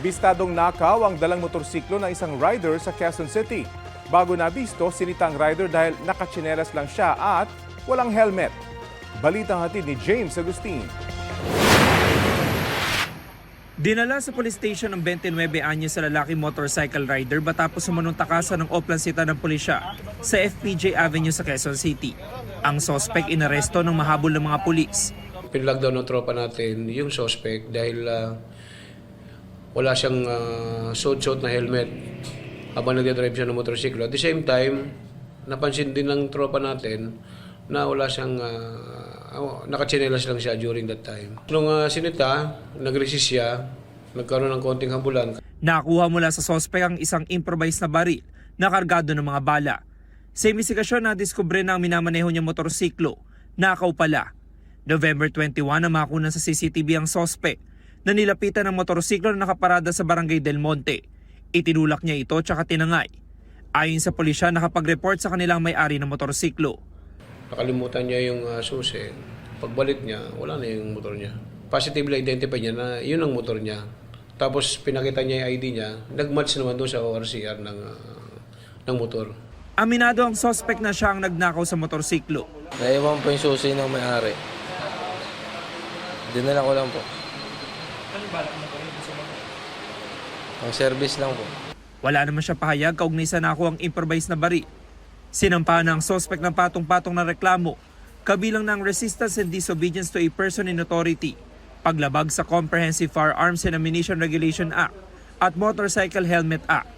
Bistadong nakaw ang dalang motorsiklo ng isang rider sa Quezon City. Bago nabisto, sinita ang rider dahil nakatsinelas lang siya at walang helmet. Balitang hatid ni James Agustin. Dinala sa police station ng 29 anyos sa lalaki motorcycle rider matapos sumunong takasan ng oplansita ng pulisya sa FPJ Avenue sa Quezon City. Ang sospek inaresto ng mahabol ng mga pulis. Pinlockdown ng tropa natin yung suspect dahil wala siyang suot na helmet habang nagdadrive siya ng motorsiklo. At the same time, napansin din ng tropa natin na wala siyang nakatsinelas lang siya during that time. Nung sinita, nag-resist siya, nagkaroon ng konting hambulan. Nakuha mula sa sospek ang isang improvised na baril na kargado ng mga bala. Sa investigasyon, nadiskubre na ang minamaneho niyang motorsiklo. Nakaw pala. November 21 na makunan sa CCTV ang sospek na nilapitan ng motorsiklo na nakaparada sa Barangay Del Monte. Itinulak niya ito tsaka tinangay. Ayon sa pulisya, nakapag-report sa kanilang may-ari ng motorsiklo. Nakalimutan niya yung susi. Pagbalik niya, wala na yung motor niya. Positively identify niya na yun ang motor niya. Tapos pinakita niya yung ID niya, nag-match naman doon sa ORCR ng motor. Aminado ang sospek na siya ang nagnakaw sa motorsiklo. Naiwan po yung susi ng may-ari. Dinala ko lang po. Ang service lang po. Wala naman siya pahayag kaugnay sa nakuha ang improvised na baril. Sinampahan ng sospek ng patong-patong na reklamo, kabilang ng resistance and disobedience to a person in authority, paglabag sa Comprehensive Firearms and Ammunition Regulation Act at Motorcycle Helmet Act.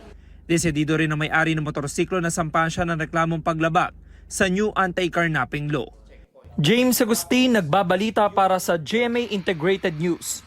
Desidido rin ang may-ari ng motorsiklo na sampahan siya ng reklamong paglabag sa new anti-carnapping law. James Agustin, nagbabalita para sa GMA Integrated News.